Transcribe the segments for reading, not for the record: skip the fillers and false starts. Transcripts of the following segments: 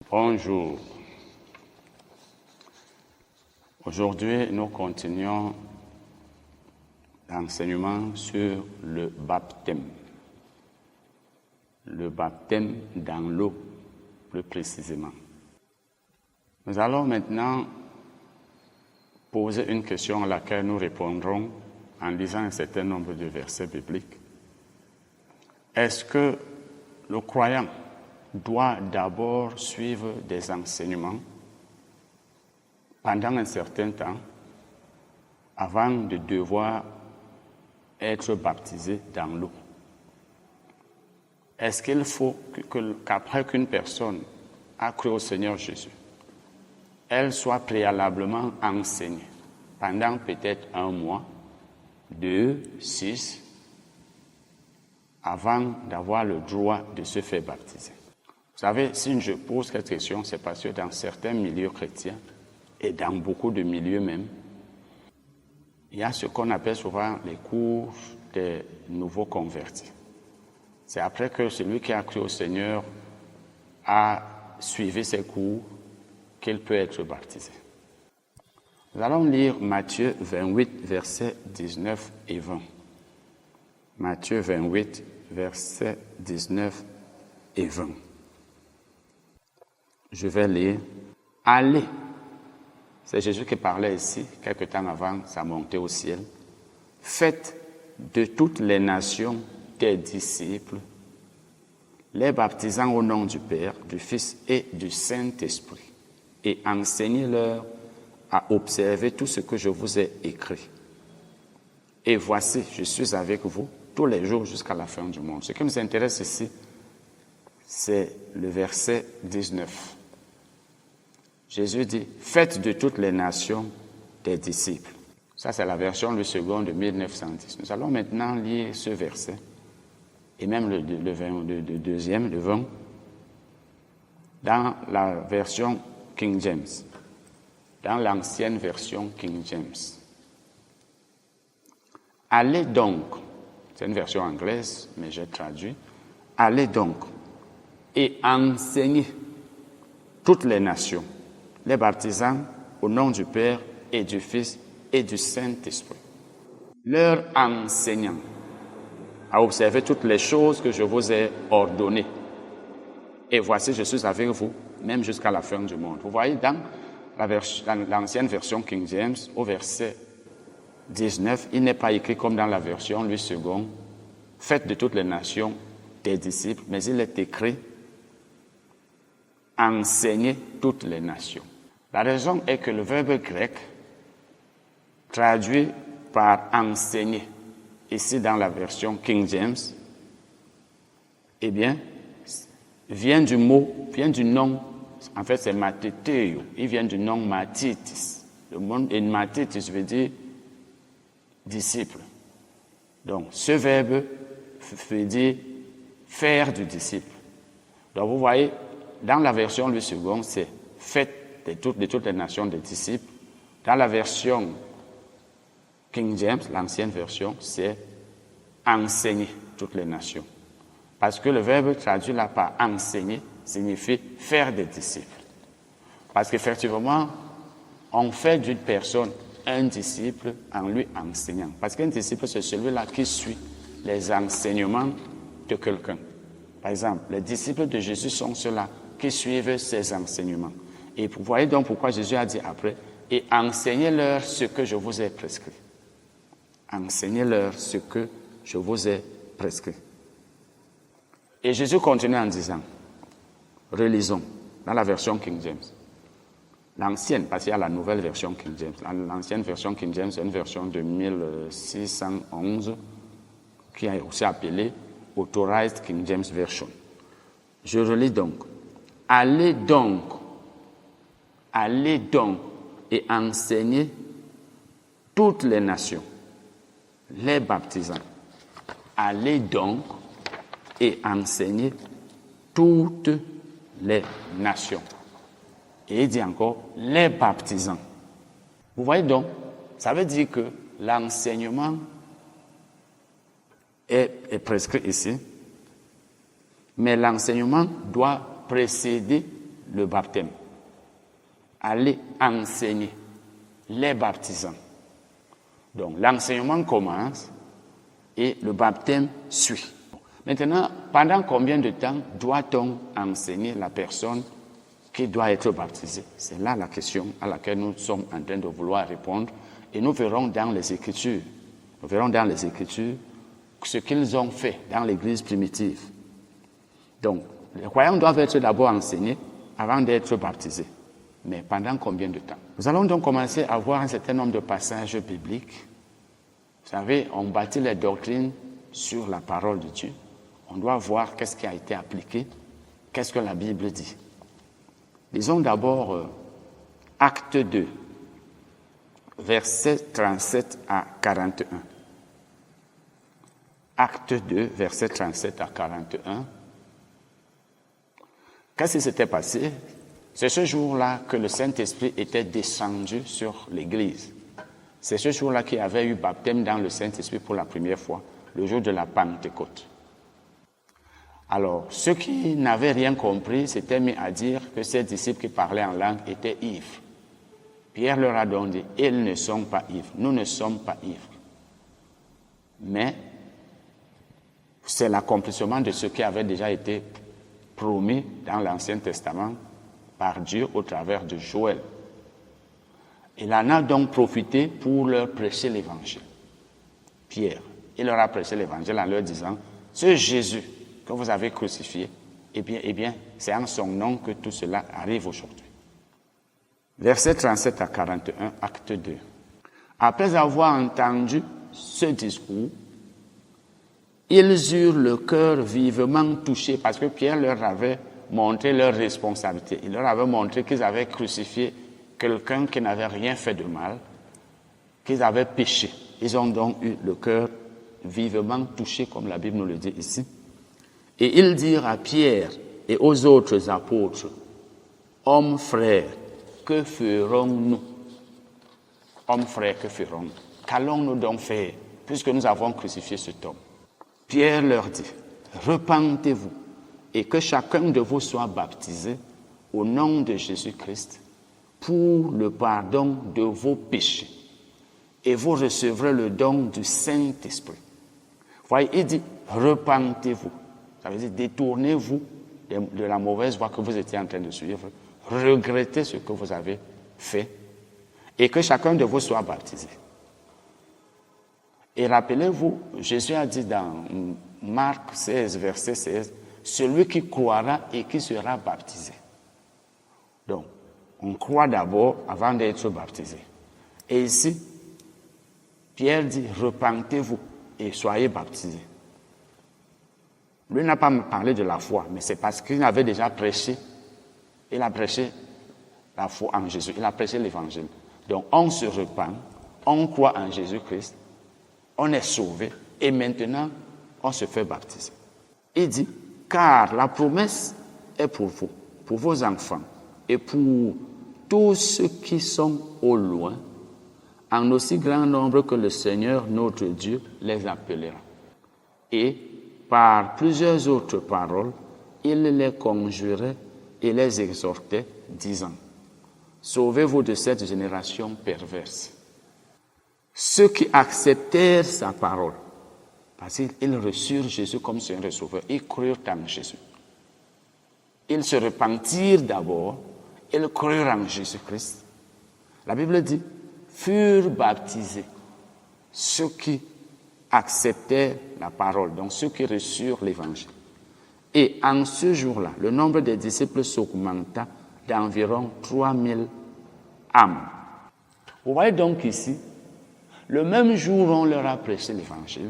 Bonjour. Aujourd'hui, nous continuons l'enseignement sur le baptême. Le baptême dans l'eau, plus précisément. Nous allons maintenant poser une question à laquelle nous répondrons en lisant un certain nombre de versets bibliques. Est-ce que le croyant doit d'abord suivre des enseignements pendant un certain temps avant de devoir être baptisé dans l'eau? Est-ce qu'il faut qu'après qu'une personne a cru au Seigneur Jésus, elle soit préalablement enseignée pendant peut-être 1 mois, 2, 6, avant d'avoir le droit de se faire baptiser? Vous savez, si je pose cette question, c'est parce que dans certains milieux chrétiens, et dans beaucoup de milieux même, il y a ce qu'on appelle souvent les cours des nouveaux convertis. C'est après que celui qui a cru au Seigneur a suivi ces cours qu'il peut être baptisé. Nous allons lire Matthieu 28, versets 19 et 20. Matthieu 28, versets 19 et 20. Je vais lire. Allez. C'est Jésus qui parlait ici, quelque temps avant sa montée au ciel. Faites de toutes les nations des disciples, les baptisant au nom du Père, du Fils et du Saint-Esprit, et enseignez-leur à observer tout ce que je vous ai écrit. Et voici, je suis avec vous tous les jours jusqu'à la fin du monde. Ce qui nous intéresse ici, c'est le verset 19. Jésus dit, faites de toutes les nations des disciples. Ça, c'est la version le second de 1910. Nous allons maintenant lire ce verset, et même le deuxième, le 20, dans la version King James, dans l'ancienne version King James. Allez donc, c'est une version anglaise, mais j'ai traduit, allez donc et enseignez toutes les nations, les baptisant au nom du Père et du Fils et du Saint-Esprit, leur enseignant à observer toutes les choses que je vous ai ordonnées. Et voici, je suis avec vous, même jusqu'à la fin du monde. Vous voyez, dans l'ancienne version King James, au verset 19, il n'est pas écrit comme dans la version Louis II, faites de toutes les nations des disciples, mais il est écrit enseigner toutes les nations. La raison est que le verbe grec traduit par enseigner, ici dans la version King James, eh bien, vient du nom, en fait c'est mateteo, il vient du nom matitis. Le mot matitis veut dire disciple. Donc, ce verbe veut dire faire du disciple. Donc, vous voyez, dans la version Louis II, c'est faites de toutes les nations des disciples. Dans la version King James, l'ancienne version, c'est enseigner toutes les nations. Parce que le verbe traduit là par enseigner signifie faire des disciples. Parce qu'effectivement, on fait d'une personne un disciple en lui enseignant. Parce qu'un disciple, c'est celui-là qui suit les enseignements de quelqu'un. Par exemple, les disciples de Jésus sont ceux-là qui suivent ses enseignements. Et vous voyez donc pourquoi Jésus a dit après, et enseignez-leur ce que je vous ai prescrit. Enseignez-leur ce que je vous ai prescrit. Et Jésus continue en disant, relisons dans la version King James. L'ancienne, parce qu'il y a la nouvelle version King James. L'ancienne version King James, c'est une version de 1611 qui est aussi appelée Authorized King James Version. Je relis donc. Allez donc et enseignez toutes les nations, les baptisant. Allez donc et enseignez toutes les nations. Et il dit encore, les baptisant. Vous voyez donc, ça veut dire que l'enseignement est prescrit ici, mais l'enseignement doit précéder le baptême. Allez enseigner les baptisants. Donc l'enseignement commence et le baptême suit. Maintenant, pendant combien de temps doit-on enseigner la personne qui doit être baptisée? C'est là la question à laquelle nous sommes en train de vouloir répondre. Et nous verrons dans les Écritures, ce qu'ils ont fait dans l'Église primitive. Donc, les croyants doivent être d'abord enseignés avant d'être baptisés. Mais pendant combien de temps? Nous allons donc commencer à voir un certain nombre de passages bibliques. Vous savez, on bâtit les doctrines sur la parole de Dieu. On doit voir qu'est-ce qui a été appliqué, qu'est-ce que la Bible dit. Lisons d'abord Acte 2, versets 37 à 41. Acte 2, versets 37 à 41. Qu'est-ce qui s'était passé? C'est ce jour-là que le Saint-Esprit était descendu sur l'Église. C'est ce jour-là qu'il y avait eu baptême dans le Saint-Esprit pour la première fois, le jour de la Pentecôte. Alors, ceux qui n'avaient rien compris s'étaient mis à dire que ces disciples qui parlaient en langue étaient ivres. Pierre leur a donc dit, ils ne sont pas ivres, nous ne sommes pas ivres. Mais c'est l'accomplissement de ce qui avait déjà été promis dans l'Ancien Testament par Dieu au travers de Joël. Il en a donc profité pour leur prêcher l'Évangile. Pierre, il leur a prêché l'Évangile en leur disant, ce Jésus que vous avez crucifié, eh bien, c'est en son nom que tout cela arrive aujourd'hui. Versets 37 à 41, acte 2. Après avoir entendu ce discours, ils eurent le cœur vivement touché parce que Pierre leur avait montré leur responsabilité. Il leur avait montré qu'ils avaient crucifié quelqu'un qui n'avait rien fait de mal, qu'ils avaient péché. Ils ont donc eu le cœur vivement touché, comme la Bible nous le dit ici. Et ils dirent à Pierre et aux autres apôtres, « Hommes frères, que ferons-nous? Hommes frères, que ferons-nous? Qu'allons-nous donc faire, puisque nous avons crucifié cet homme? » Pierre leur dit, « Repentez-vous et que chacun de vous soit baptisé au nom de Jésus-Christ pour le pardon de vos péchés, et vous recevrez le don du Saint-Esprit. » Voyez, il dit, « Repentez-vous. » Ça veut dire, détournez-vous de la mauvaise voie que vous étiez en train de suivre, regrettez ce que vous avez fait, et que chacun de vous soit baptisé. Et rappelez-vous, Jésus a dit dans Marc 16, verset 16, « Celui qui croira et qui sera baptisé. » Donc, on croit d'abord avant d'être baptisé. Et ici, Pierre dit, « Repentez-vous et soyez baptisés. » Lui n'a pas parlé de la foi, mais c'est parce qu'il avait déjà prêché. Il a prêché la foi en Jésus, il a prêché l'évangile. Donc, on se repent, on croit en Jésus-Christ, on est sauvé, et maintenant, on se fait baptiser. Il dit, car la promesse est pour vous, pour vos enfants, et pour tous ceux qui sont au loin, en aussi grand nombre que le Seigneur, notre Dieu, les appellera. Et par plusieurs autres paroles, il les conjurait et les exhortait, disant, sauvez-vous de cette génération perverse. Ceux qui acceptèrent sa parole, parce qu'ils reçurent Jésus comme Seigneur et Sauveur, ils crurent en Jésus. Ils se repentirent d'abord, ils crurent en Jésus-Christ. La Bible dit, furent baptisés ceux qui acceptèrent la parole, donc ceux qui reçurent l'évangile. Et en ce jour-là, le nombre des disciples s'augmenta d'environ 3000 âmes. Vous voyez donc ici, le même jour où on leur a prêché l'évangile,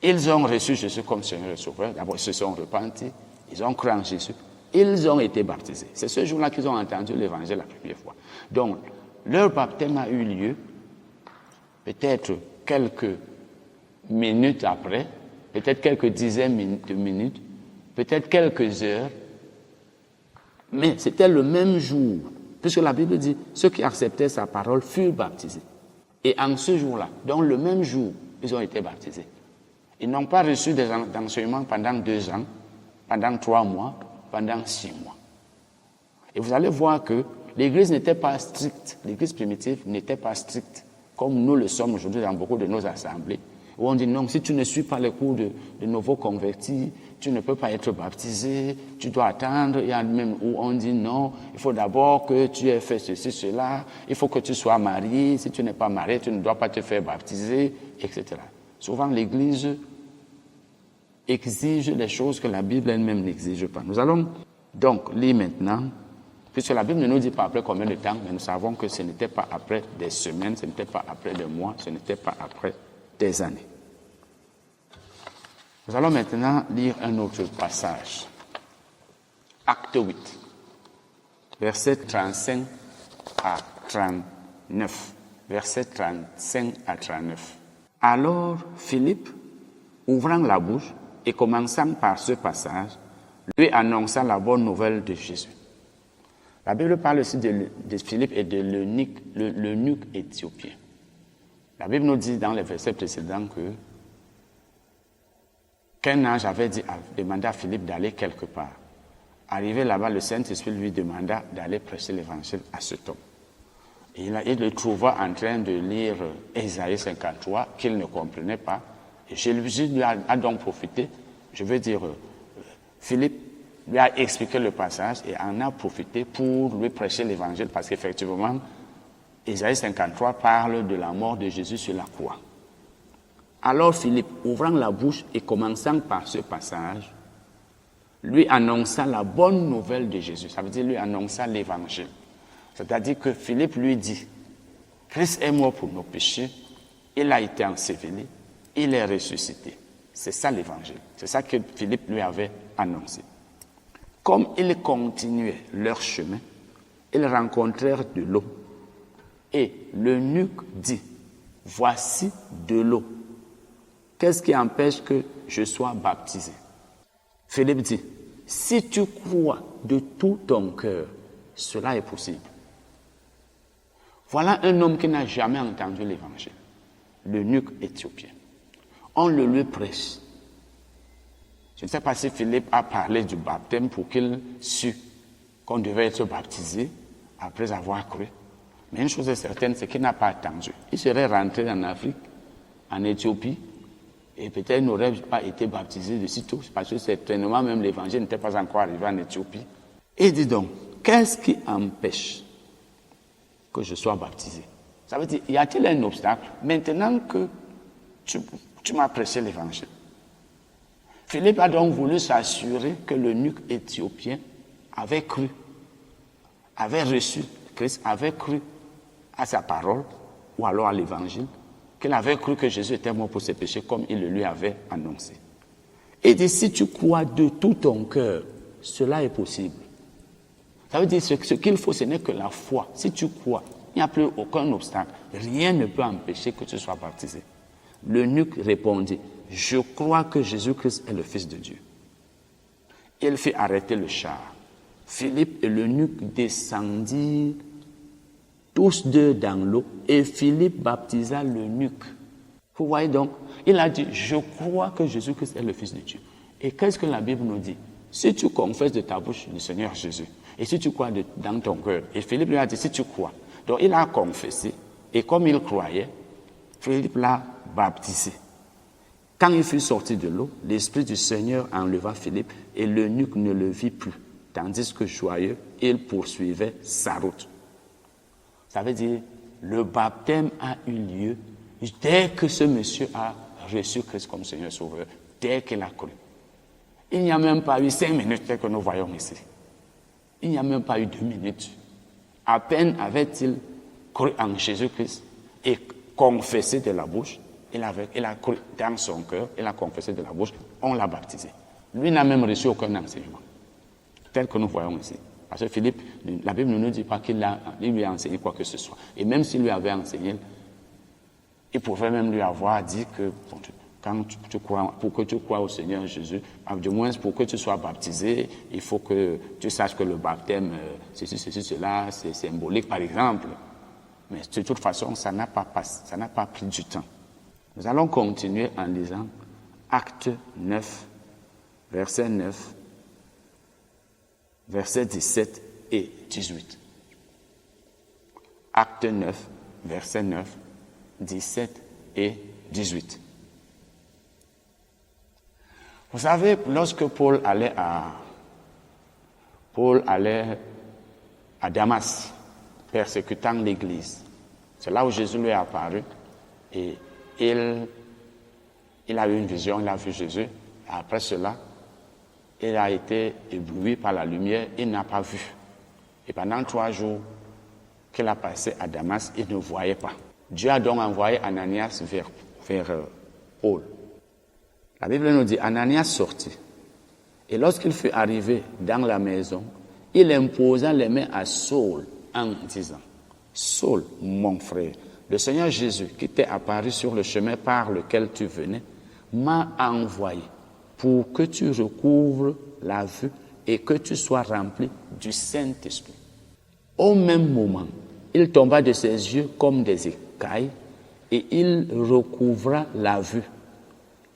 ils ont reçu Jésus comme Seigneur et Sauveur. D'abord, ils se sont repentis, ils ont cru en Jésus, ils ont été baptisés. C'est ce jour-là qu'ils ont entendu l'évangile la première fois. Donc, leur baptême a eu lieu peut-être quelques minutes après, peut-être quelques dizaines de minutes, peut-être quelques heures, mais c'était le même jour, puisque la Bible dit, ceux qui acceptaient sa parole furent baptisés. Et en ce jour-là, donc le même jour, ils ont été baptisés. Ils n'ont pas reçu des enseignements pendant 2 ans, pendant 3 mois, pendant 6 mois. Et vous allez voir que l'Église n'était pas stricte, l'Église primitive n'était pas stricte, comme nous le sommes aujourd'hui dans beaucoup de nos assemblées, où on dit non, si tu ne suis pas les cours de nouveaux convertis, tu ne peux pas être baptisé, tu dois attendre. Il y a même où on dit non, il faut d'abord que tu aies fait ceci, cela, il faut que tu sois marié, si tu n'es pas marié, tu ne dois pas te faire baptiser, etc. Souvent, l'Église exige les choses que la Bible elle-même n'exige pas. Nous allons donc lire maintenant, puisque la Bible ne nous dit pas après combien de temps, mais nous savons que ce n'était pas après des semaines, ce n'était pas après des mois, ce n'était pas après des années. Nous allons maintenant lire un autre passage. Acte 8, versets 35 à 39. Versets 35 à 39. Alors Philippe, ouvrant la bouche et commençant par ce passage, lui annonça la bonne nouvelle de Jésus. La Bible parle aussi de Philippe et de l'eunuque éthiopien. La Bible nous dit dans les versets précédents qu'un ange avait demandé à Philippe d'aller quelque part. Arrivé là-bas, le Saint-Esprit lui demanda d'aller prêcher l'évangile à cet homme. Et il le trouva en train de lire Ésaïe 53, qu'il ne comprenait pas. Et Jésus lui a donc profité, Philippe lui a expliqué le passage et en a profité pour lui prêcher l'évangile, parce qu'effectivement, Ésaïe 53 parle de la mort de Jésus sur la croix. Alors Philippe, ouvrant la bouche et commençant par ce passage, lui annonça la bonne nouvelle de Jésus. Ça veut dire lui annonça l'évangile. C'est-à-dire que Philippe lui dit, Christ est mort pour nos péchés, il a été enseveli, il est ressuscité. C'est ça l'évangile. C'est ça que Philippe lui avait annoncé. Comme ils continuaient leur chemin, ils rencontrèrent de l'eau. Et l'eunuque dit, voici de l'eau. Qu'est-ce qui empêche que je sois baptisé? Philippe dit, si tu crois de tout ton cœur, cela est possible. Voilà un homme qui n'a jamais entendu l'évangile, l'eunuque éthiopien. On le lui prêche. Je ne sais pas si Philippe a parlé du baptême pour qu'il sût qu'on devait être baptisé après avoir cru. Mais une chose est certaine, c'est qu'il n'a pas attendu. Il serait rentré en Afrique, en Éthiopie, et peut-être n'aurait pas été baptisé de sitôt, parce que certainement même l'évangile n'était pas encore arrivé en Éthiopie. Et dis donc, qu'est-ce qui empêche que je sois baptisé? Ça veut dire, y a-t-il un obstacle? Maintenant que tu m'as prêché l'évangile. Philippe a donc voulu s'assurer que l'eunuque éthiopien avait cru, avait reçu Christ, avait cru à sa parole, ou alors à l'évangile, qu'il avait cru que Jésus était mort pour ses péchés comme il le lui avait annoncé. Et dit, si tu crois de tout ton cœur, cela est possible. Ça veut dire ce qu'il faut, ce n'est que la foi. Si tu crois, il n'y a plus aucun obstacle. Rien ne peut empêcher que tu sois baptisé. L'eunuque répondit, je crois que Jésus-Christ est le Fils de Dieu. Il fit arrêter le char. Philippe et l'eunuque descendirent tous deux dans l'eau et Philippe baptisa l'eunuque. Vous voyez donc, il a dit, je crois que Jésus-Christ est le Fils de Dieu. Et qu'est-ce que la Bible nous dit? Si tu confesses de ta bouche le Seigneur Jésus, et si tu crois dans ton cœur, et Philippe lui a dit, si tu crois. Donc il a confessé, et comme il croyait, Philippe l'a baptisé. Quand il fut sorti de l'eau, l'Esprit du Seigneur enleva Philippe, et l'eunuque ne le vit plus, tandis que joyeux, il poursuivait sa route. Ça veut dire, le baptême a eu lieu dès que ce monsieur a reçu Christ comme Seigneur Sauveur, dès qu'il a cru. Il n'y a même pas eu 5 minutes que nous voyons ici. Il n'y a même pas eu 2 minutes. À peine avait-il cru en Jésus-Christ et confessé de la bouche, il a cru dans son cœur, il a confessé de la bouche, on l'a baptisé. Lui n'a même reçu aucun enseignement, tel que nous voyons ici. Parce que Philippe, la Bible ne nous dit pas qu'il lui a enseigné quoi que ce soit. Et même s'il lui avait enseigné, il pouvait même lui avoir dit que quand tu crois, pour que tu crois au Seigneur Jésus, du moins pour que tu sois baptisé, il faut que tu saches que le baptême, ceci, cela, c'est symbolique par exemple. Mais de toute façon, ça n'a pas pris du temps. Nous allons continuer en lisant Acte 9, verset 9, verset 17 et 18. Acte 9, verset 9, 17 et 18. Vous savez, lorsque Paul allait à Damas, persécutant l'Église, c'est là où Jésus lui est apparu et il a eu une vision, il a vu Jésus. Après cela, il a été ébloui par la lumière, il n'a pas vu. Et pendant 3 jours qu'il a passé à Damas, il ne voyait pas. Dieu a donc envoyé Ananias vers Paul. La Bible nous dit, Ananias sortit. Et lorsqu'il fut arrivé dans la maison, il imposa les mains à Saul en disant, Saul, mon frère, le Seigneur Jésus qui t'est apparu sur le chemin par lequel tu venais, m'a envoyé pour que tu recouvres la vue et que tu sois rempli du Saint-Esprit. Au même moment, il tomba de ses yeux comme des écailles et il recouvra la vue.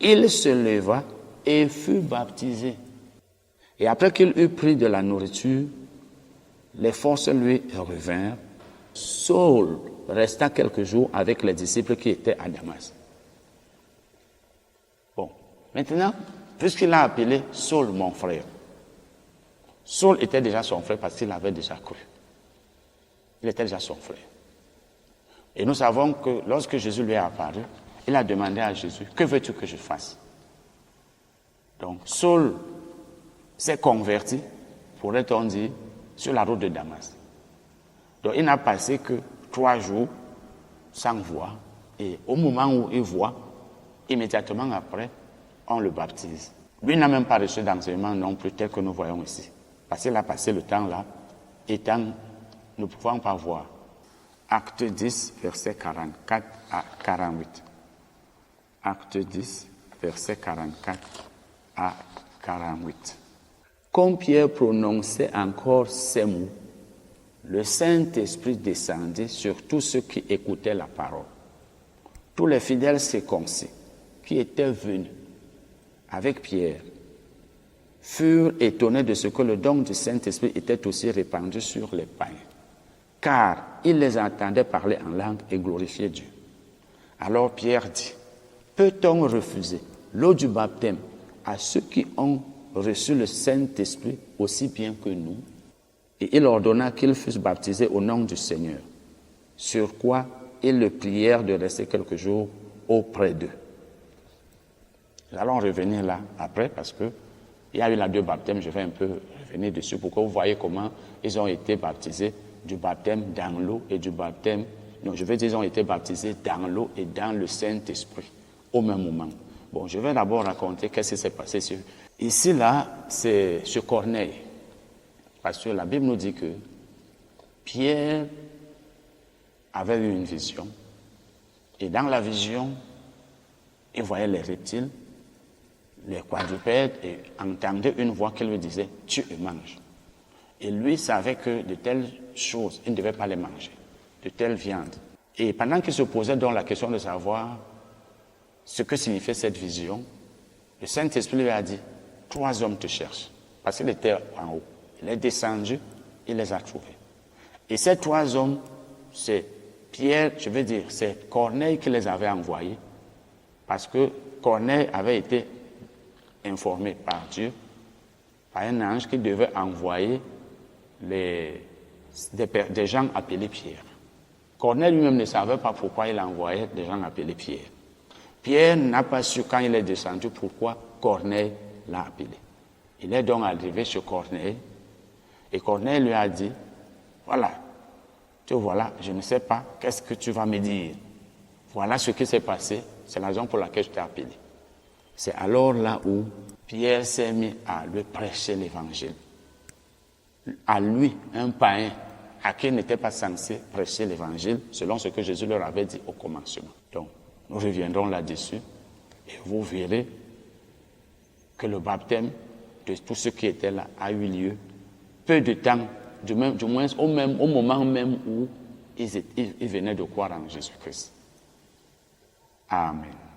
Il se leva et fut baptisé. Et après qu'il eut pris de la nourriture, les forces lui revinrent. Saul resta quelques jours avec les disciples qui étaient à Damas. Bon, maintenant, puisqu'il a appelé Saul mon frère, Saul était déjà son frère parce qu'il avait déjà cru. Il était déjà son frère. Et nous savons que lorsque Jésus lui est apparu, il a demandé à Jésus, que veux-tu que je fasse? Donc, Saul s'est converti, pourrait-on dire, sur la route de Damas. Donc, il n'a passé que 3 jours sans voir. Et au moment où il voit, immédiatement après, on le baptise. Lui n'a même pas reçu d'enseignement non plus, tel que nous voyons ici. Parce qu'il a passé le temps là, étant, nous ne pouvons pas voir. Acte 10, verset 44 à 48. Acte 10, verset 44 à 48. Comme Pierre prononçait encore ces mots, le Saint-Esprit descendit sur tous ceux qui écoutaient la parole. Tous les fidèles circoncis qui étaient venus avec Pierre furent étonnés de ce que le don du Saint-Esprit était aussi répandu sur les païens, car ils les entendaient parler en langue et glorifier Dieu. Alors Pierre dit, peut-on refuser l'eau du baptême à ceux qui ont reçu le Saint-Esprit aussi bien que nous? Et il ordonna qu'ils fussent baptisés au nom du Seigneur, sur quoi ils le prièrent de rester quelques jours auprès d'eux. Nous allons revenir là après parce que il y a eu les 2 baptêmes, je vais un peu revenir dessus pour que vous voyez comment ils ont été baptisés, du baptême dans l'eau et du baptême, non, je veux dire ils ont été baptisés dans l'eau et dans le Saint-Esprit au même moment. Bon, je vais d'abord raconter qu'est-ce qui s'est passé ici là, c'est sur Corneille. Parce que la Bible nous dit que Pierre avait eu une vision. Et dans la vision, il voyait les reptiles, les quadrupèdes, et entendait une voix qui lui disait « Tu et mange ». Et lui savait que de telles choses, il ne devait pas les manger, de telles viandes. Et pendant qu'il se posait donc la question de savoir ce que signifiait cette vision, le Saint-Esprit lui a dit « 3 hommes te cherchent ». Parce qu'il était en haut. Il est descendu, il les a trouvés. Et ces 3 hommes, c'est Pierre, je veux dire, c'est Corneille qui les avait envoyés, parce que Corneille avait été informé par Dieu, par un ange qui devait envoyer des gens appelés Pierre. Corneille lui-même ne savait pas pourquoi il envoyait des gens appelés Pierre. Pierre n'a pas su quand il est descendu pourquoi Corneille l'a appelé. Il est donc arrivé chez Corneille, et Corneille lui a dit, voilà, te voilà, je ne sais pas, qu'est-ce que tu vas me dire? Voilà ce qui s'est passé, c'est la raison pour laquelle je t'ai appelé. C'est alors là où Pierre s'est mis à lui prêcher l'évangile. À lui, un païen, à qui il n'était pas censé prêcher l'évangile, selon ce que Jésus leur avait dit au commencement. Donc, nous reviendrons là-dessus, et vous verrez que le baptême de tous ceux qui étaient là a eu lieu peu de temps, du moins au moment même où ils venaient de croire en Jésus-Christ. Amen.